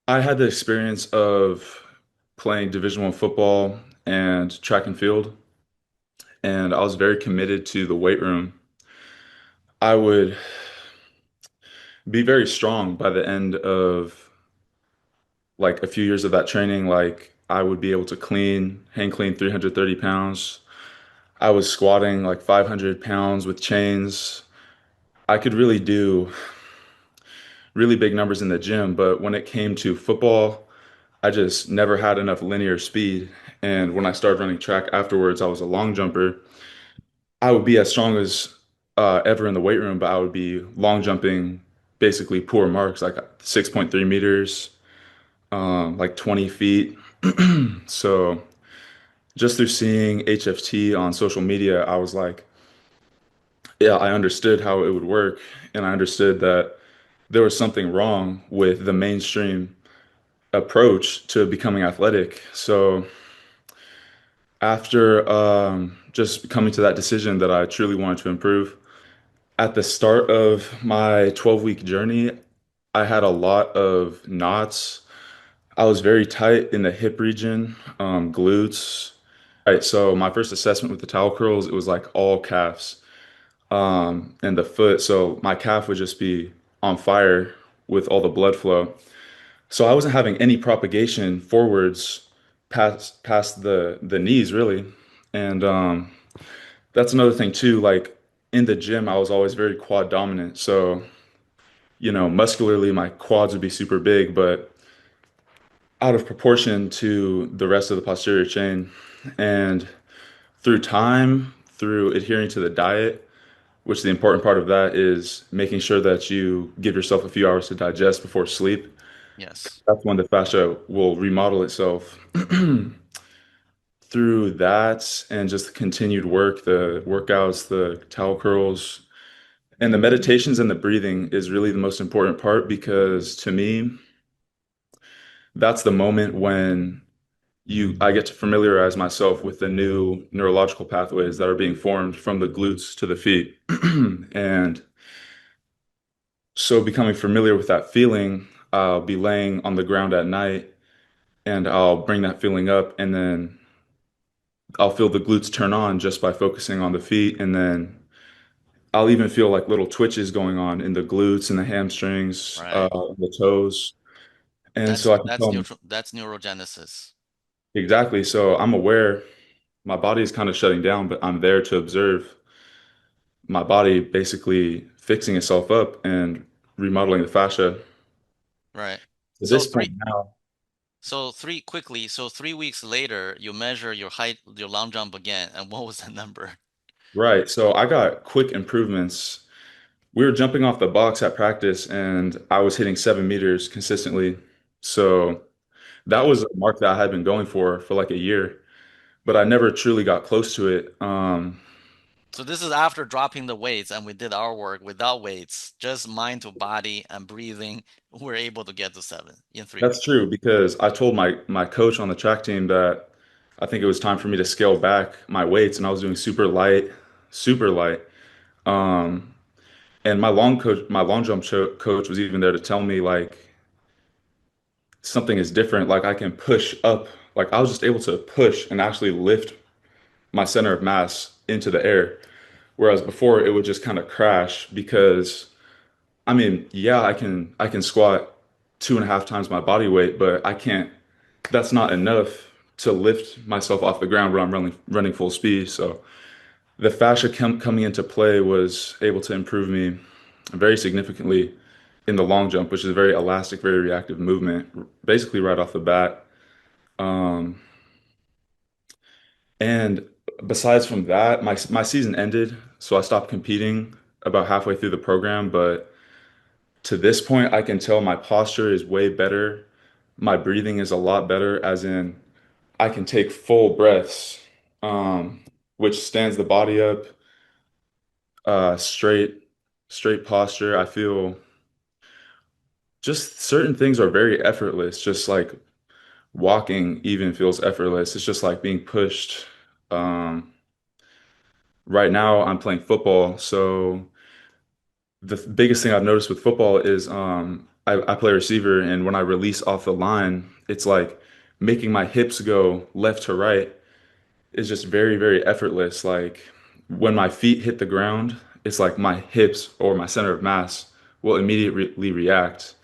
I had the experience of playing Division I football and track and field, and I was very committed to the weight room. I would be very strong by the end of like a few years of that training. Like I would be able to hang clean 330 pounds. I was squatting like 500 pounds with chains. I could really do really big numbers in the gym, but when it came to football, I just never had enough linear speed. And when I started running track afterwards, I was a long jumper. I would be as strong as ever in the weight room, but I would be long jumping basically poor marks, like 6.3 meters, like 20 feet. So just through seeing HFT on social media, I was like, yeah, I understood how it would work. And I understood that there was something wrong with the mainstream approach to becoming athletic. So after just coming to that decision that I truly wanted to improve, at the start of my 12-week journey, I had a lot of knots. I was very tight in the hip region, glutes. Right, so my first assessment with the towel curls, it was like all calves, and the foot. So my calf would just be on fire with all the blood flow. So I wasn't having any propagation forwards past the knees really. And that's another thing too, like in the gym I was always very quad dominant. So, muscularly my quads would be super big, but out of proportion to the rest of the posterior chain. And through time, through adhering to the diet, which the important part of that is making sure that you give yourself a few hours to digest before sleep. Yes. That's when the fascia will remodel itself. Through that and just the continued work, the workouts, the towel curls, and the meditations and the breathing is really the most important part because to me, that's the moment when I get to familiarize myself with the new neurological pathways that are being formed from the glutes to the feet. And so becoming familiar with that feeling, I'll be laying on the ground at night and I'll bring that feeling up and then I'll feel the glutes turn on just by focusing on the feet. And then I'll even feel like little twitches going on in the glutes and the hamstrings, Right. the toes. And That's so I can that's tell neutral that's neurogenesis. exactly. So I'm aware my body is kind of shutting down, but I'm there to observe my body basically fixing itself up and remodeling the fascia. Right. At So this point three now, so three quickly, so 3 weeks later you measure your height, your long jump again, and what was the number? right. So I got quick improvements. We were jumping off the box at practice and I was hitting 7 meters consistently. So that was a mark that I had been going for like a year, but I never truly got close to it. So this is after dropping the weights and we did our work without weights, just mind to body and breathing. We're able to get to 7 in three That's weeks. true because I told my coach on the track team that I think it was time for me to scale back my weights, and I was doing super light, super light. Um, and my long jump coach was even there to tell me like something is different. Like I can push up. Like I was just able to push and actually lift my center of mass into the air, whereas before it would just kind of crash because I mean, yeah, I can squat 2.5 times my body weight, but I can't. That's not enough to lift myself off the ground when I'm running full speed. So the fascia coming into play was able to improve me very significantly in the long jump, which is a very elastic, very reactive movement, basically right off the bat. Um, and besides from that, my season ended, so I stopped competing about halfway through the program. But to this point, I can tell my posture is way better. My breathing is a lot better, as in I can take full breaths, um, which stands the body up, straight, straight posture. I feel just certain things are very effortless. Just like walking even feels effortless. It's just like being pushed. Um, right now, I'm playing football, so the biggest thing I've noticed with football is I play receiver, and when I release off the line, it's like making my hips go left to right is just very, very effortless. Like when my feet hit the ground, it's like my hips or my center of mass will immediately react.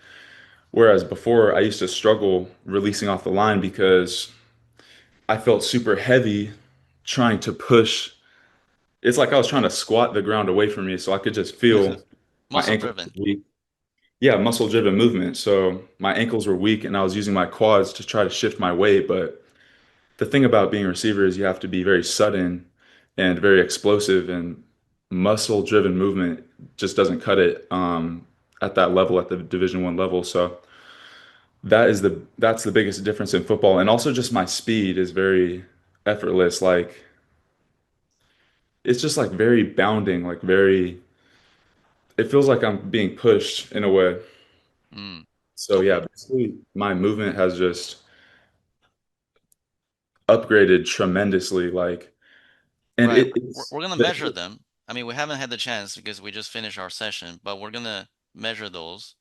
Whereas before, I used to struggle releasing off the line because I felt super heavy trying to push. It's like I was trying to squat the ground away from me so I could just feel my Muscle ankles driven. weak. Yeah, muscle driven movement. So my ankles were weak and I was using my quads to try to shift my weight. But the thing about being a receiver is you have to be very sudden and very explosive, and muscle driven movement just doesn't cut it at that level, at the Division 1 level. So that's the biggest difference in football. And also just my speed is very effortless. Like it's just like very bounding, like very it feels like I'm being pushed in a way. Mm. So yeah, Okay. basically my movement has just upgraded tremendously. Like, and Right. it's We're gonna measure them. I mean, we haven't had the chance because we just finished our session, but we're gonna measure those,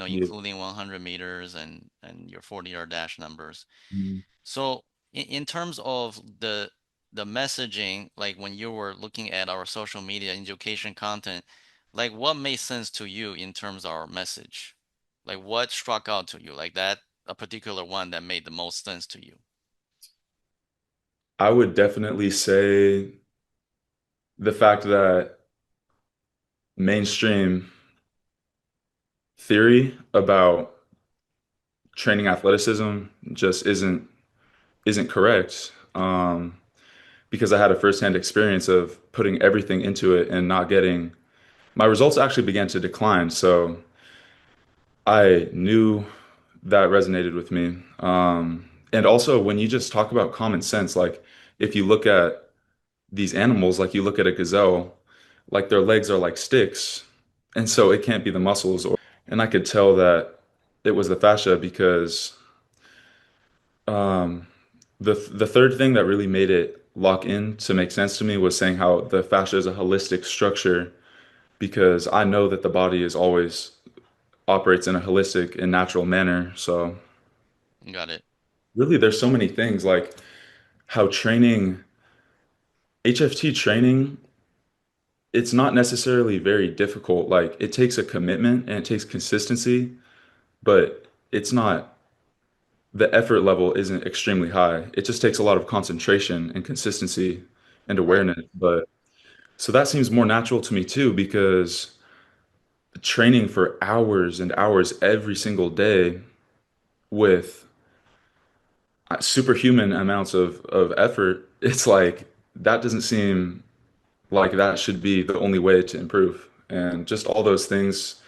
yeah. including 100 meters and your 40-yard dash numbers. Mhm. So in terms of the messaging, like when you were looking at our social media education content, like what made sense to you in terms of our message? Like what struck out to you? Like that a particular one that made the most sense to you? I would definitely say the fact that mainstream theory about training athleticism just isn't correct. Because I had a firsthand experience of putting everything into it and not getting my results actually began to decline. So I knew that resonated with me. And also, when you just talk about common sense, like if you look at these animals, like you look at a gazelle, like their legs are like sticks. And so it can't be the muscles. And I could tell that it was the fascia because um, the third thing that really made it lock in to make sense to me was saying how the fascia is a holistic structure because I know that the body is always operates in a holistic and natural manner. So Got it. really, there's so many things like how HFT training, it's not necessarily very difficult. Like it takes a commitment and it takes consistency, but it's not, the effort level isn't extremely high. It just takes a lot of concentration and consistency and Right. awareness. But so that seems more natural to me too, because training for hours and hours every single day with superhuman amounts of effort, it's like that doesn't seem like that should be the only way to improve. And just all those things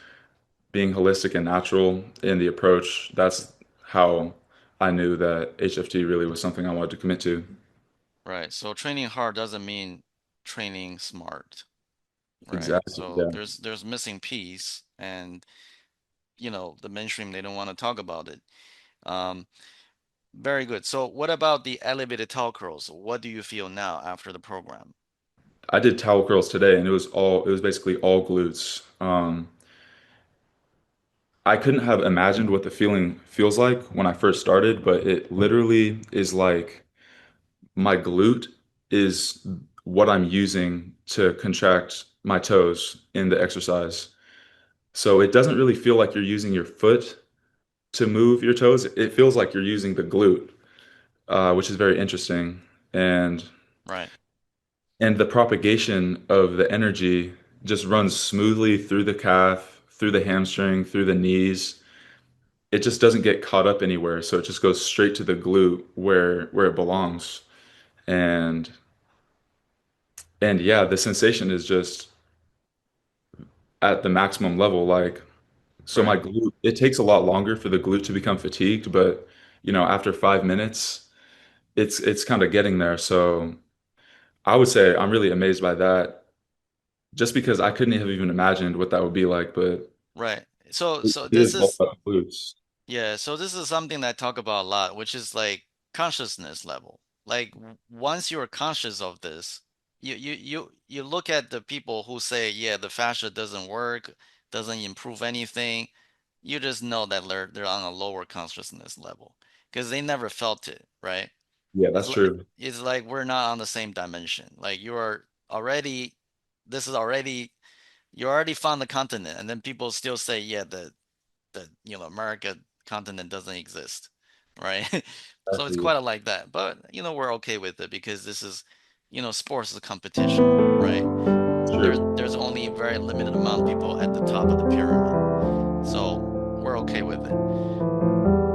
being holistic and natural in the approach, that's how I knew that HFT really was something I wanted to commit to. Right. So training hard doesn't mean training smart, right? Exactly. So Yeah. there's missing piece and the mainstream they don't want to talk about it. Um, very good. So what about the elevated towel curls? What do you feel now after the program? I did towel curls today and it was basically all glutes. I couldn't have imagined what the feeling feels like when I first started, but it literally is like my glute is what I'm using to contract my toes in the exercise. So it doesn't really feel like you're using your foot to move your toes. It feels like you're using the glute, which is very interesting. And Right. and the propagation of the energy just runs smoothly through the calf, through the hamstring, through the knees. It just doesn't get caught up anywhere, so it just goes straight to the glute where it belongs. And and yeah, the sensation is just at the maximum level. Like, so my Right. glute, it takes a lot longer for the glute to become fatigued, but after 5 minutes, it's kind of getting there. So I would say I'm really amazed by that, just because I couldn't have even imagined what that would be like. But Right. So it so this is all is about the glutes. yeah, so this is something that I talk about a lot, which is like consciousness level. Like once you're conscious of this, you look at the people who say, yeah, the fascia doesn't work, doesn't improve anything. you just know that they're on a lower consciousness level because they never felt it, right? Yeah, It's that's like true. it's like we're not on the same dimension. Like you are already, this is already, you already found the continent, and then people still say, yeah, the America continent doesn't exist, right? So it's Exactly. quite a like that. But we're okay with it because this is, sports is a competition, right? It's There's true. only a very limited amount of people at the top of the pyramid. So we're okay with it.